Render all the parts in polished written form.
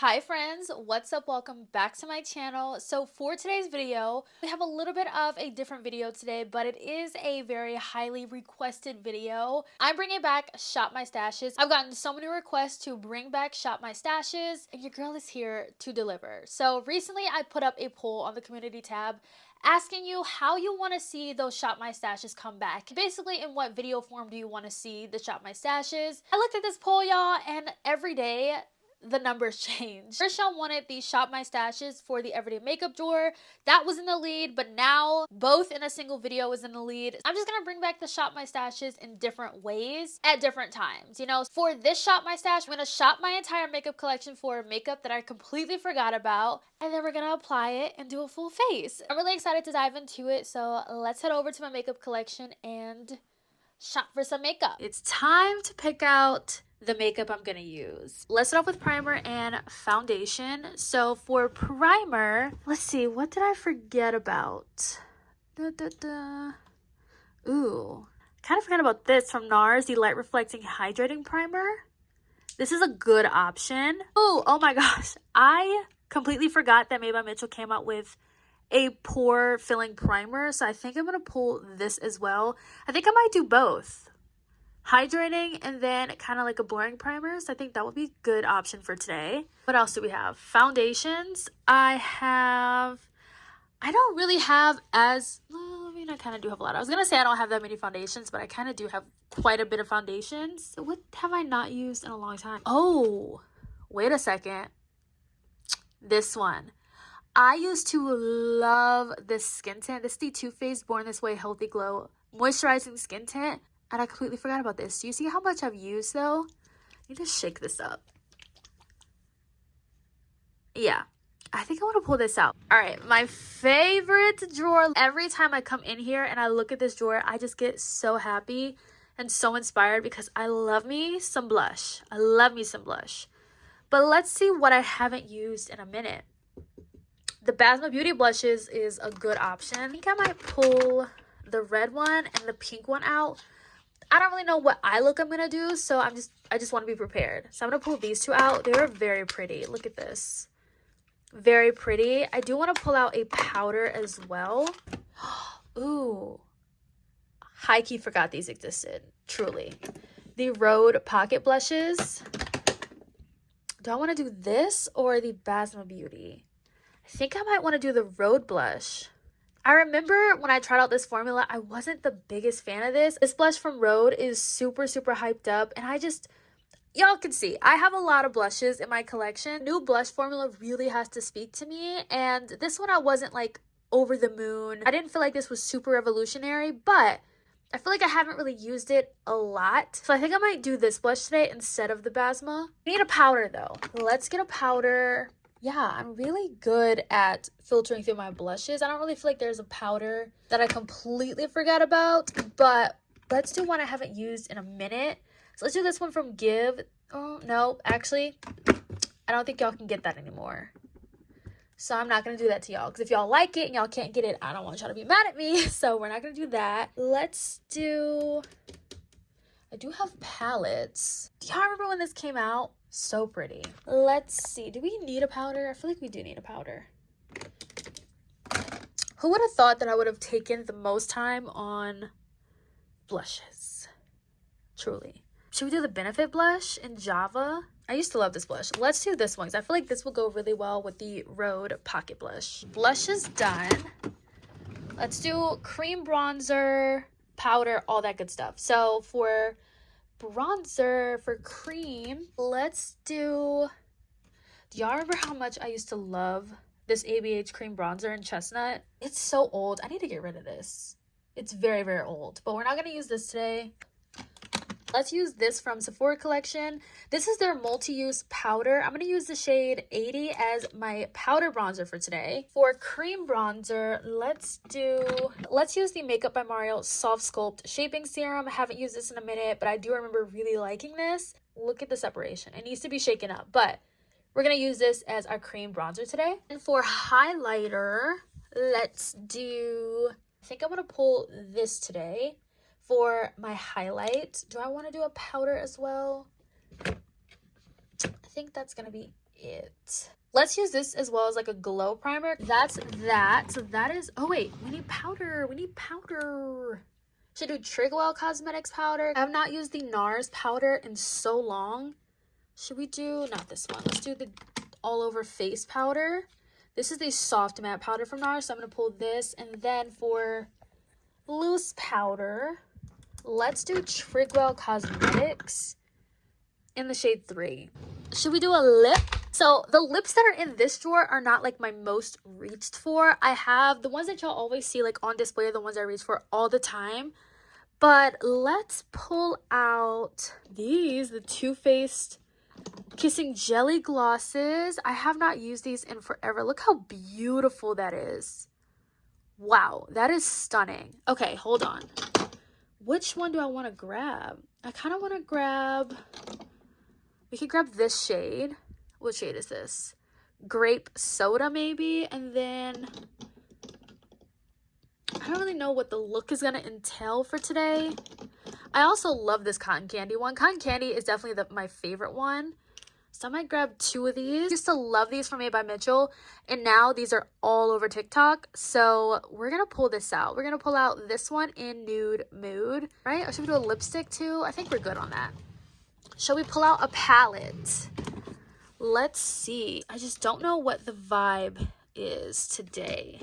Hi friends, what's up? Welcome back to my channel. So for today's video, we have a little bit of a different video today, but it is a very highly requested video. I'm bringing back Shop My Stashes. I've gotten so many requests to bring back Shop My Stashes, and your girl is here to deliver. So recently I put up a poll on the community tab asking you how you want to see those Shop My Stashes come back. Basically, in what video form do you want to see the Shop My Stashes? I looked at this poll, y'all, and every day the numbers change. First, y'all wanted the Shop My Stashes for the everyday makeup drawer. That was in the lead, but now both in a single video is in the lead. I'm just gonna bring back the Shop My Stashes in different ways at different times. You know, for this Shop My Stash, I'm gonna shop my entire makeup collection for makeup that I completely forgot about, and then we're gonna apply it and do a full face. I'm really excited to dive into it, so let's head over to my makeup collection and shop for some makeup. It's time to pick out the makeup I'm gonna use. Let's start off with primer and foundation. So for primer, let's see, what did I forget about? Ooh, kind of forgot about this from NARS, the Light Reflecting Hydrating Primer. This is a good option. Oh my gosh, I completely forgot that Made by Mitchell came out with a pore filling primer, so I think I'm gonna pull this as well. I think I might do both, hydrating and then kind of like a blurring primer, so I think that would be a good option for today. What else do we have? Foundations. I don't really have as, well, I mean, I kind of do have a lot. I was gonna say I don't have that many foundations, but I kind of do have quite a bit of foundations. What have I not used in a long time? Oh, wait a second. This one. I used to love this skin tint. This is the Too Faced Born This Way Healthy Glow Moisturizing Skin Tint. And I completely forgot about this. Do you see how much I've used though? I need to shake this up. Yeah, I think I want to pull this out. All right, my favorite drawer. Every time I come in here and I look at this drawer, I just get so happy and so inspired because I love me some blush. I love me some blush. But let's see what I haven't used in a minute. The Basma Beauty blushes is a good option. I think I might pull the red one and the pink one out. I don't really know what eye look I'm gonna do, so I just want to be prepared. So I'm gonna pull these two out. They were very pretty. Look at this. Very pretty. I do want to pull out a powder as well. Ooh. High-key forgot these existed. Truly. The Rhode Pocket Blushes. Do I want to do this or the Basma Beauty? I think I might want to do the Rhode blush. I remember when I tried out this formula, I wasn't the biggest fan of this. This blush from Rhode is super hyped up, and y'all can see, I have a lot of blushes in my collection. New blush formula really has to speak to me, and this one I wasn't like over the moon. I didn't feel like this was super revolutionary, but I feel like I haven't really used it a lot. So I think I might do this blush today instead of the Basma. I need a powder though. Let's get a powder. Yeah, I'm really good at filtering through my blushes. I don't really feel like there's a powder that I completely forgot about, but let's do one I haven't used in a minute. So let's do this one from Give. Oh, no, actually, I don't think y'all can get that anymore. So I'm not going to do that to y'all, because if y'all like it and y'all can't get it, I don't want y'all to be mad at me. So we're not going to do that. Let's do, I do have palettes. Do y'all remember when this came out? So pretty. Let's see. Do we need a powder? I feel like we do need a powder. Who would have thought that I would have taken the most time on blushes? Truly. Should we do the Benefit blush in Java? I used to love this blush. Let's do this one because I feel like this will go really well with the Rhode Pocket Blush. Blush is done. Let's do cream bronzer, powder, all that good stuff. So for bronzer, for cream, let's do y'all remember how much I used to love this ABH cream bronzer in Chestnut? It's so old. I need to get rid of this. It's very old, but we're not going to use this today. Let's use this from Sephora collection. This is their multi-use powder. I'm going to use the shade 80 as my powder bronzer for today. For cream bronzer, let's use the Makeup by Mario Soft Sculpt Shaping Serum. I haven't used this in a minute, but I do remember really liking this. Look at the separation. It needs to be shaken up, but we're going to use this as our cream bronzer today. And for highlighter, let's do, I think I'm going to pull this today. For my highlight, do I want to do a powder as well? I think that's going to be it. Let's use this as well as like a glow primer. That's that. So that is, oh wait, we need powder. We need powder. Should do Trigwell Cosmetics powder. I have not used the NARS powder in so long. Should we do, not this one. Let's do the all over face powder. This is the soft matte powder from NARS. So I'm going to pull this. And then for loose powder, let's do Trigwell Cosmetics in the shade 3. Should we do a lip? So the lips that are in this drawer are not like my most reached for. I have the ones that y'all always see like on display are the ones I reach for all the time. But let's pull out these, the Too Faced Kissing Jelly glosses. I have not used these in forever. Look how beautiful that is. Wow, that is stunning. Okay, hold on. Which one do I want to grab? I kind of want to grab, we could grab this shade. What shade is this? Grape Soda maybe. And then I don't really know what the look is going to entail for today. I also love this Cotton Candy one. Cotton Candy is definitely my favorite one. So I might grab 2 of these. I used to love these from Made by Mitchell. And now these are all over TikTok. So we're going to pull this out. We're going to pull out this one in Nude Mood. Right? Or should we do a lipstick too? I think we're good on that. Shall we pull out a palette? Let's see. I just don't know what the vibe is today.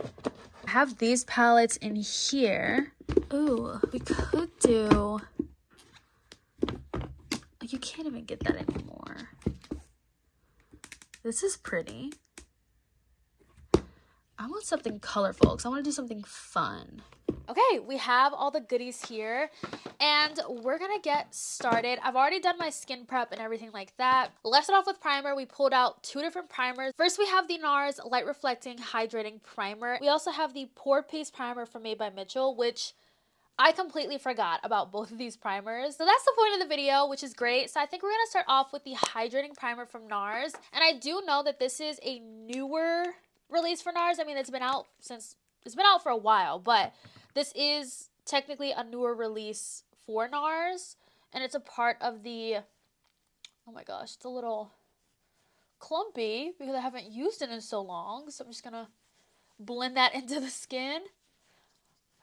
I have these palettes in here. Ooh, we could do... You can't even get that anymore. This is pretty. I want something colorful because I want to do something fun. Okay, we have all the goodies here and we're gonna get started. I've already done my skin prep and everything like that. Let's start off with primer. We pulled out 2 different primers. First, we have the NARS Light Reflecting Hydrating Primer. We also have the Pore Paste Primer from Made by Mitchell, which I completely forgot about both of these primers. So that's the point of the video, which is great. So I think we're gonna start off with the Hydrating Primer from NARS. And I do know that this is a newer release for NARS. I mean, it's been out for a while, but this is technically a newer release for NARS, and it's a part of the, oh my gosh, it's a little clumpy because I haven't used it in so long, so I'm just gonna blend that into the skin.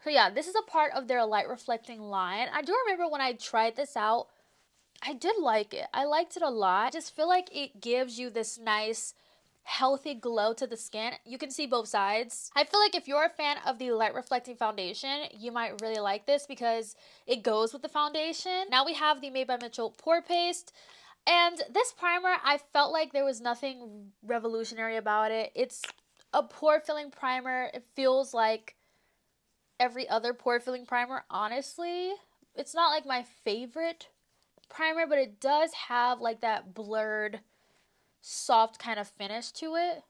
So yeah, this is a part of their light reflecting line. I do remember when I tried this out, I did like it. I liked it a lot. I just feel like it gives you this nice healthy glow to the skin. You can see both sides. I feel like if you're a fan of the light reflecting foundation, you might really like this because it goes with the foundation. Now we have the Made by Mitchell Pore Paste. And this primer, I felt like there was nothing revolutionary about it. It's a pore filling primer. It feels like every other pore filling primer, honestly. It's not like my favorite primer, but it does have like that blurred soft kind of finish to it.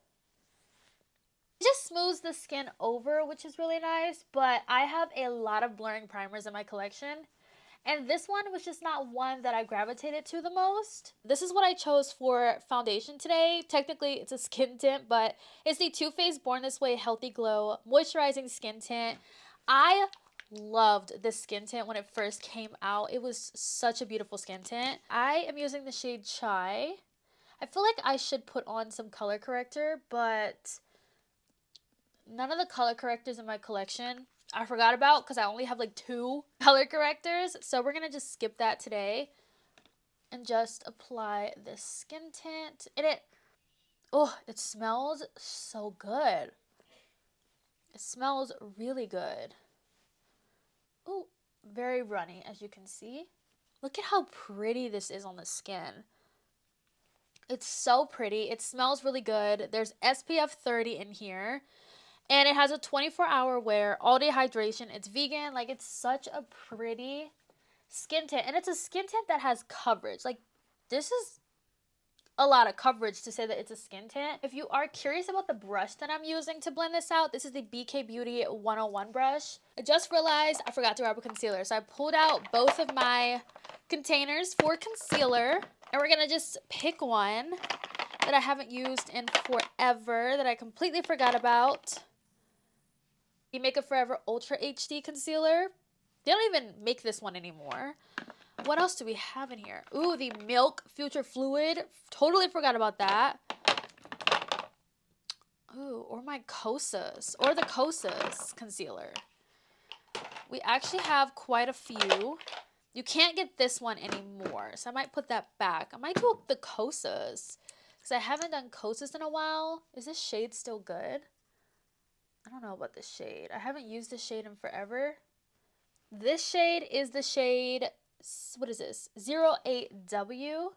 It just smooths the skin over, which is really nice, but I have a lot of blurring primers in my collection, and this one was just not one that I gravitated to the most. This is what I chose for foundation today. Technically, it's a skin tint, but it's the Too Faced Born This Way Healthy Glow Moisturizing Skin Tint. I loved this skin tint when it first came out. It was such a beautiful skin tint. I am using the shade Chai. I feel like I should put on some color corrector, but none of the color correctors in my collection I forgot about because I only have like 2 color correctors. So we're going to just skip that today and just apply this skin tint. And it smells so good. It smells really good. Oh, very runny, as you can see. Look at how pretty this is on the skin. It's so pretty. It smells really good. There's SPF 30 in here. And it has a 24-hour wear, all-day hydration. It's vegan. Like, it's such a pretty skin tint. And it's a skin tint that has coverage. Like, this is a lot of coverage to say that it's a skin tint. If you are curious about the brush that I'm using to blend this out, this is the BK Beauty 101 brush. I just realized I forgot to grab a concealer. So I pulled out both of my containers for concealer. And we're going to just pick one that I haven't used in forever, that I completely forgot about. The Makeup Forever Ultra HD Concealer. They don't even make this one anymore. What else do we have in here? Ooh, the Milk Future Fluid. Totally forgot about that. or my Kosas, or the Kosas concealer. We actually have quite a few. You can't get this one anymore, so I might put that back. I might do the Kosas, because I haven't done Kosas in a while. Is this shade still good? I don't know about this shade. I haven't used this shade in forever. This shade is the shade, what is this? 08W.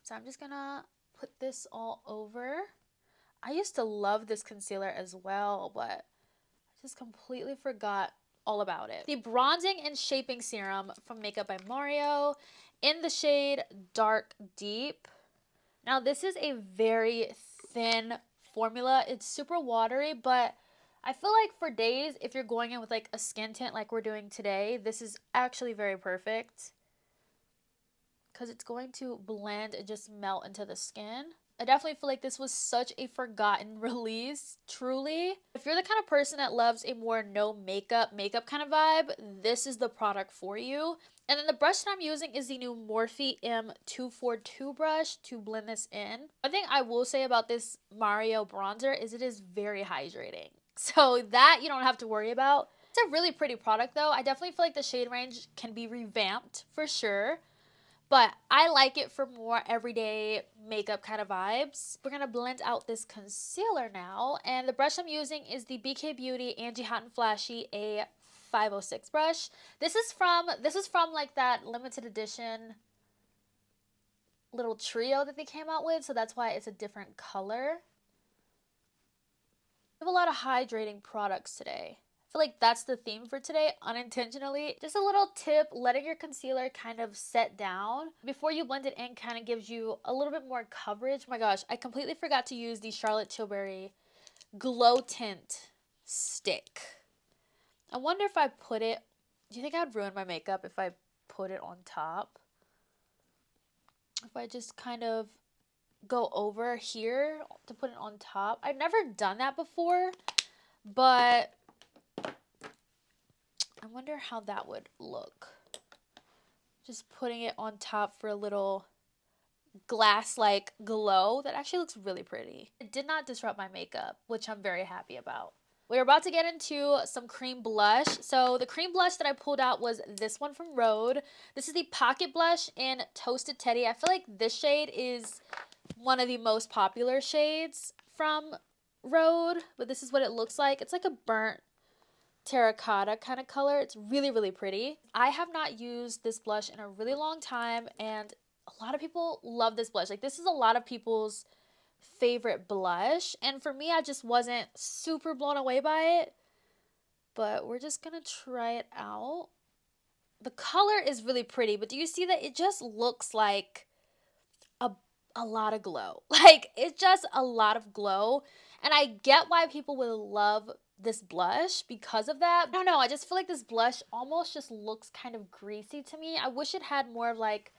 So I'm just gonna put this all over. I used to love this concealer as well, but I just completely forgot all about it. The Bronzing and Shaping Serum from Makeup by Mario in the shade Dark Deep. Now this is a very thin formula. It's super watery, but I feel like for days, if you're going in with like a skin tint like we're doing today, this is actually very perfect because it's going to blend and just melt into the skin. I definitely feel like this was such a forgotten release, truly. If you're the kind of person that loves a more no makeup kind of vibe, this is the product for you. And then the brush that I'm using is the new Morphe M242 brush to blend this in. One thing I will say about this Mario bronzer is it is very hydrating. So that you don't have to worry about. It's a really pretty product though. I definitely feel like the shade range can be revamped for sure. But I like it for more everyday makeup kind of vibes. We're going to blend out this concealer now. And the brush I'm using is the BK Beauty Angie Hot and Flashy A506 brush. This is from like that limited edition little trio that they came out with. So that's why it's a different color. We have a lot of hydrating products today. I feel like that's the theme for today, unintentionally. Just a little tip, letting your concealer kind of set down before you blend it in kind of gives you a little bit more coverage. Oh my gosh, I completely forgot to use the Charlotte Tilbury Glow Tint Stick. I wonder if I put it, do you think I'd ruin my makeup if I put it on top? If I just kind of go over here to put it on top. I've never done that before, but I wonder how that would look. Just putting it on top for a little glass-like glow. That actually looks really pretty. It did not disrupt my makeup, which I'm very happy about. We're about to get into some cream blush. So the cream blush that I pulled out was this one from Rhode. This is the Pocket Blush in Toasted Teddy. I feel like this shade is one of the most popular shades from Rhode, but this is what it looks like. It's like a burnt terracotta kind of color. It's really, really pretty. I have not used this blush in a really long time, and a lot of people love this blush. Like, this is a lot of people's favorite blush, and for me, I just wasn't super blown away by it, but we're just gonna try it out. The color is really pretty, but do you see that it just looks like a lot of glow? Like, it's just a lot of glow, and I get why people would love this blush because of that. I don't know, I just feel like this blush almost just looks kind of greasy to me. I wish it had more of like,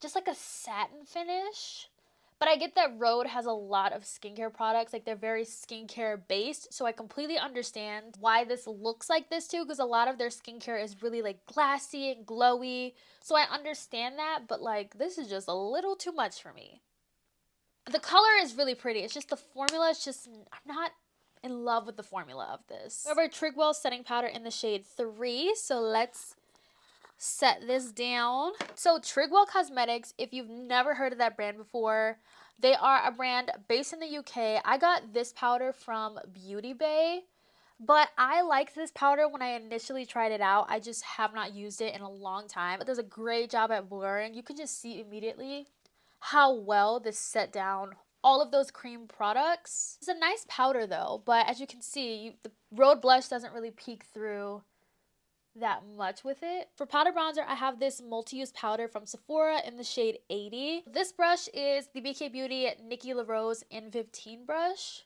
just like a satin finish. But I get that Rhode has a lot of skincare products, like they're very skincare based, so I completely understand why this looks like this too, because a lot of their skincare is really like glassy and glowy, so I understand that, but like this is just a little too much for me. The color is really pretty, it's just the formula is just, I'm not in love with the formula of this. We have our Trigwell setting powder in the shade 3, so let's set this down. So Trigwell Cosmetics, if you've never heard of that brand before, they are a brand based in the UK. I got this powder from Beauty Bay, but I liked this powder when I initially tried it out. I just have not used it in a long time. It does a great job at blurring. You can just see immediately how well this set down all of those cream products. It's a nice powder though, but as you can see, the Rhode blush doesn't really peek through that much with it. For powder bronzer, I have this multi-use powder from Sephora in the shade 80. This brush is the BK Beauty Nikki LaRose N15 brush.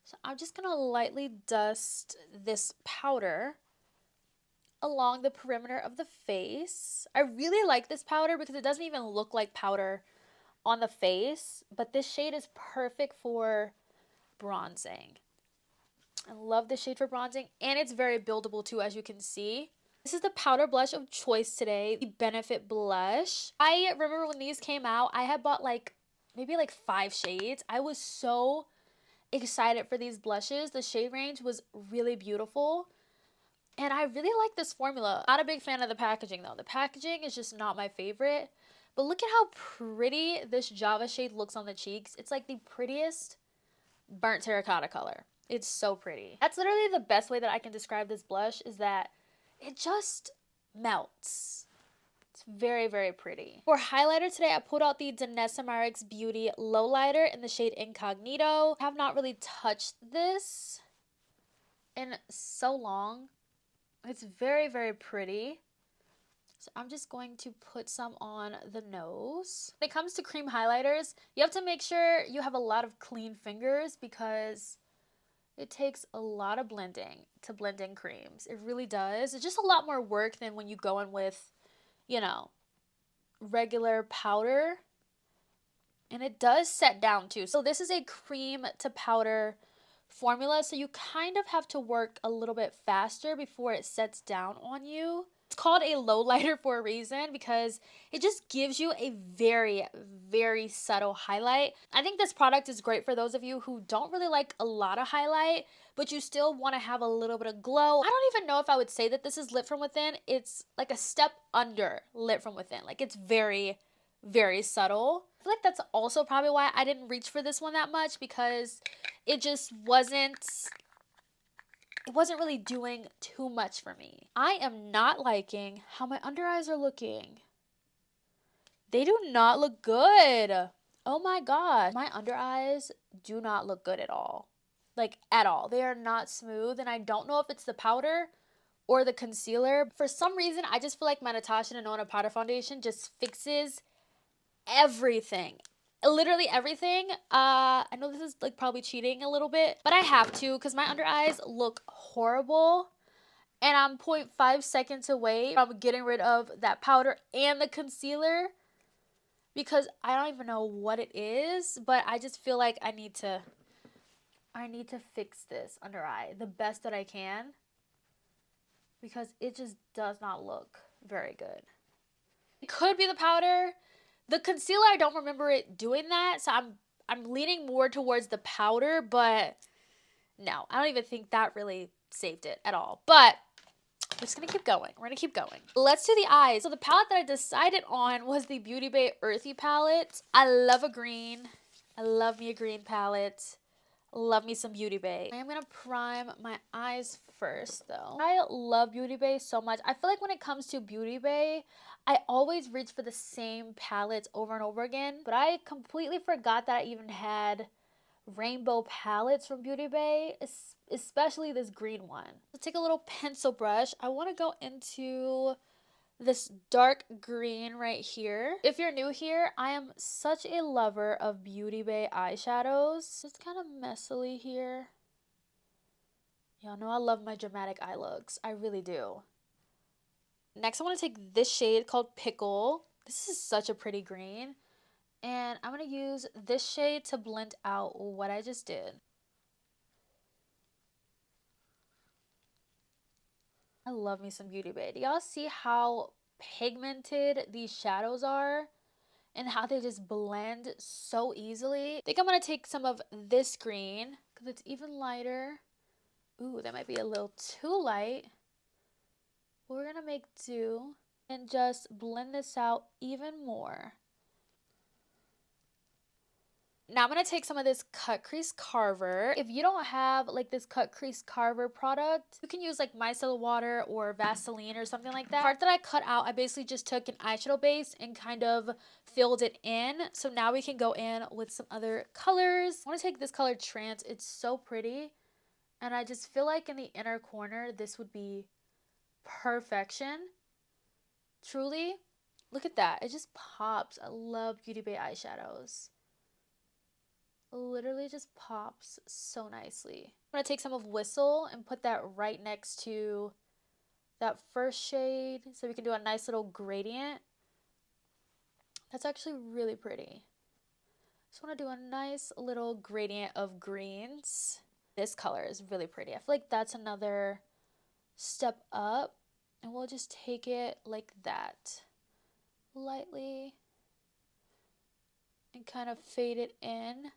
So I'm just gonna lightly dust this powder along the perimeter of the face. I really like this powder because it doesn't even look like powder on the face, but this shade is perfect for bronzing. I love this shade for bronzing, and it's very buildable too, as you can see. This is the powder blush of choice today, the Benefit blush. I remember when these came out, I had bought like maybe like 5 shades. I was so excited for these blushes. The shade range was really beautiful. And I really like this formula. Not a big fan of the packaging though. The packaging is just not my favorite. But look at how pretty this Java shade looks on the cheeks. It's like the prettiest burnt terracotta color. It's so pretty. That's literally the best way that I can describe this blush, is that it just melts. It's very, very pretty. For highlighter today, I pulled out the Danessa Myricks Beauty Lowlighter in the shade Incognito. I have not really touched this in so long. It's very, very pretty. So I'm just going to put some on the nose. When it comes to cream highlighters, you have to make sure you have a lot of clean fingers because it takes a lot of blending to blend in creams. It really does. It's just a lot more work than when you go in with, you know, regular powder. And it does set down too. So this is a cream to powder formula, so you kind of have to work a little bit faster before it sets down on you. It's called a low lighter for a reason because it just gives you a very, very subtle highlight. I think this product is great for those of you who don't really like a lot of highlight, but you still want to have a little bit of glow. I don't even know if I would say that this is lit from within. It's like a step under lit from within. Like, it's very, very subtle. I feel like that's also probably why I didn't reach for this one that much, because it just wasn't really doing too much for me. I am not liking how my under eyes are looking. They do not look good. Oh my god. My under eyes do not look good at all. Like, at all. They are not smooth, and I don't know if it's the powder or the concealer. For some reason, I just feel like my Natasha Denona powder foundation just fixes everything. Literally everything. I know this is like probably cheating a little bit, but I have to because my under eyes look horrible, and I'm 0.5 seconds away from getting rid of that powder and the concealer because I don't even know what it is, but I just feel like I need to fix this under eye the best that I can because it just does not look very good. It could be the powder. The concealer, I don't remember it doing that, so I'm leaning more towards the powder, but no, I don't even think that really saved it at all. But we're just going to keep going. We're going to keep going. Let's do the eyes. So the palette that I decided on was the Beauty Bay Earthy palette. I love a green. I love me a green palette. Love me some Beauty Bay. I am going to prime my eyes first, though. I love Beauty Bay so much. I feel like when it comes to Beauty Bay, I always reach for the same palettes over and over again. But I completely forgot that I even had rainbow palettes from Beauty Bay, especially this green one. So take a little pencil brush. I want to go into this dark green right here. If you're new here, I am such a lover of Beauty Bay eyeshadows. It's kind of messily here. Y'all know I love my dramatic eye looks. I really do. Next, I want to take this shade called Pickle. This is such a pretty green. And I'm going to use this shade to blend out what I just did. I love me some Beauty Bay. Do y'all see how pigmented these shadows are? And how they just blend so easily. I think I'm going to take some of this green because it's even lighter. Ooh, that might be a little too light. We're going to make do and just blend this out even more. Now I'm going to take some of this Cut Crease Carver. If you don't have like this Cut Crease Carver product, you can use like micellar water or Vaseline or something like that. The part that I cut out, I basically just took an eyeshadow base and kind of filled it in. So now we can go in with some other colors. I want to take this color Trance. It's so pretty. And I just feel like in the inner corner, this would be perfection. Truly, look at that. It just pops. I love Beauty Bay eyeshadows. Literally just pops so nicely. I'm going to take some of Whistle and put that right next to that first shade so we can do a nice little gradient. That's actually really pretty. Just want to do a nice little gradient of greens. This color is really pretty. I feel like that's another step up, and we'll just take it like that lightly and kind of fade it in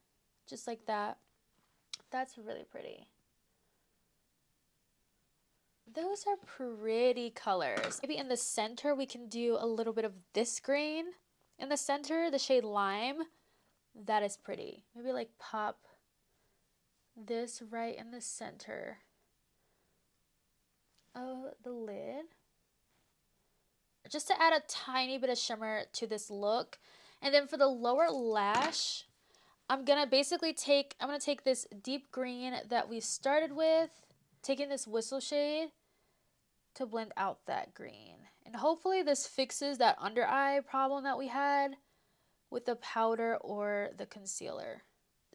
just like that. That's really pretty. Those are pretty colors. Maybe in the center we can do a little bit of this green. In the center, the shade Lime. That is pretty. Maybe like pop this right in the center of the lid. Just to add a tiny bit of shimmer to this look. And then for the lower lash, I'm gonna take this deep green that we started with, taking this Whistle shade to blend out that green. And hopefully this fixes that under eye problem that we had with the powder or the concealer.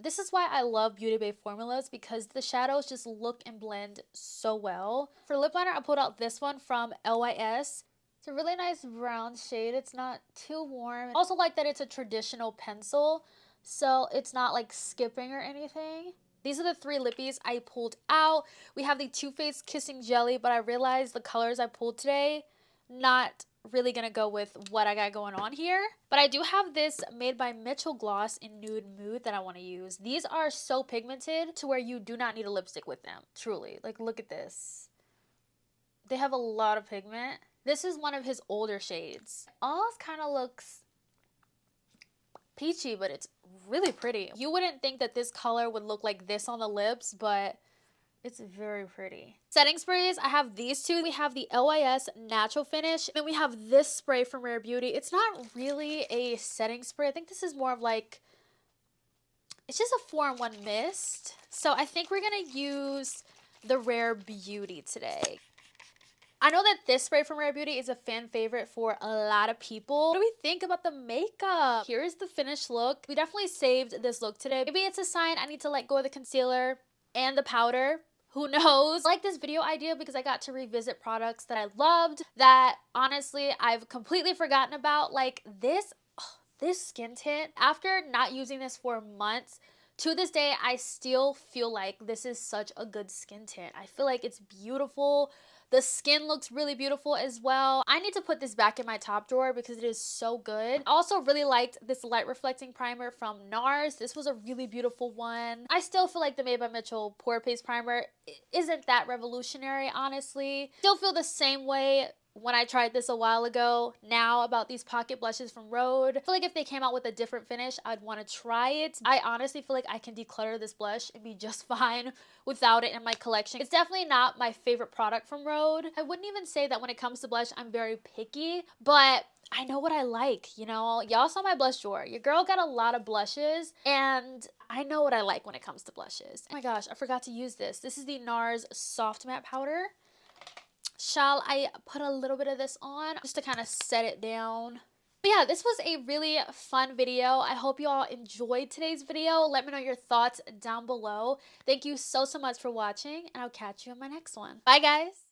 This is why I love Beauty Bay formulas, because the shadows just look and blend so well. For lip liner, I pulled out this one from LYS. It's a really nice brown shade. It's not too warm. I also like that it's a traditional pencil, so it's not like skipping or anything. These are the 3 lippies I pulled out. We have the Too Faced Kissing Jelly, but I realized the colors I pulled today, not really gonna go with what I got going on here. But I do have this Made by Mitchell gloss in Nude Mood that I want to use. These are so pigmented to where you do not need a lipstick with them, truly. Like, look at this. They have a lot of pigment. This is one of his older shades. Almost kind of looks peachy, but it's really pretty. You wouldn't think that this color would look like this on the lips, but it's very pretty. Setting sprays, I have these 2. We have the LYS Natural Finish. Then we have this spray from Rare Beauty. It's not really a setting spray. I think this is more of like, it's just a 4-in-1 mist. So I think we're going to use the Rare Beauty today. I know that this spray from Rare Beauty is a fan favorite for a lot of people. What do we think about the makeup? Here's the finished look. We definitely saved this look today. Maybe it's a sign I need to let go of the concealer and the powder. Who knows? I like this video idea because I got to revisit products that I loved that honestly I've completely forgotten about. Like this skin tint. After not using this for months, to this day, I still feel like this is such a good skin tint. I feel like it's beautiful. The skin looks really beautiful as well. I need to put this back in my top drawer because it is so good. I also really liked this light reflecting primer from NARS. This was a really beautiful one. I still feel like the Made by Mitchell Pore Paste Primer isn't that revolutionary, honestly. Still feel the same way when I tried this a while ago now about these pocket blushes from Rhode. I feel like if they came out with a different finish, I'd want to try it. I honestly feel like I can declutter this blush and be just fine without it in my collection. It's definitely not my favorite product from Rhode. I wouldn't even say that when it comes to blush, I'm very picky, but I know what I like, you know? Y'all saw my blush drawer. Your girl got a lot of blushes, and I know what I like when it comes to blushes. Oh my gosh, I forgot to use this. This is the NARS Soft Matte Powder. Shall I put a little bit of this on just to kind of set it down? But yeah, this was a really fun video. I hope you all enjoyed today's video. Let me know your thoughts down below. Thank you so much for watching, and I'll catch you in my next one. Bye, guys.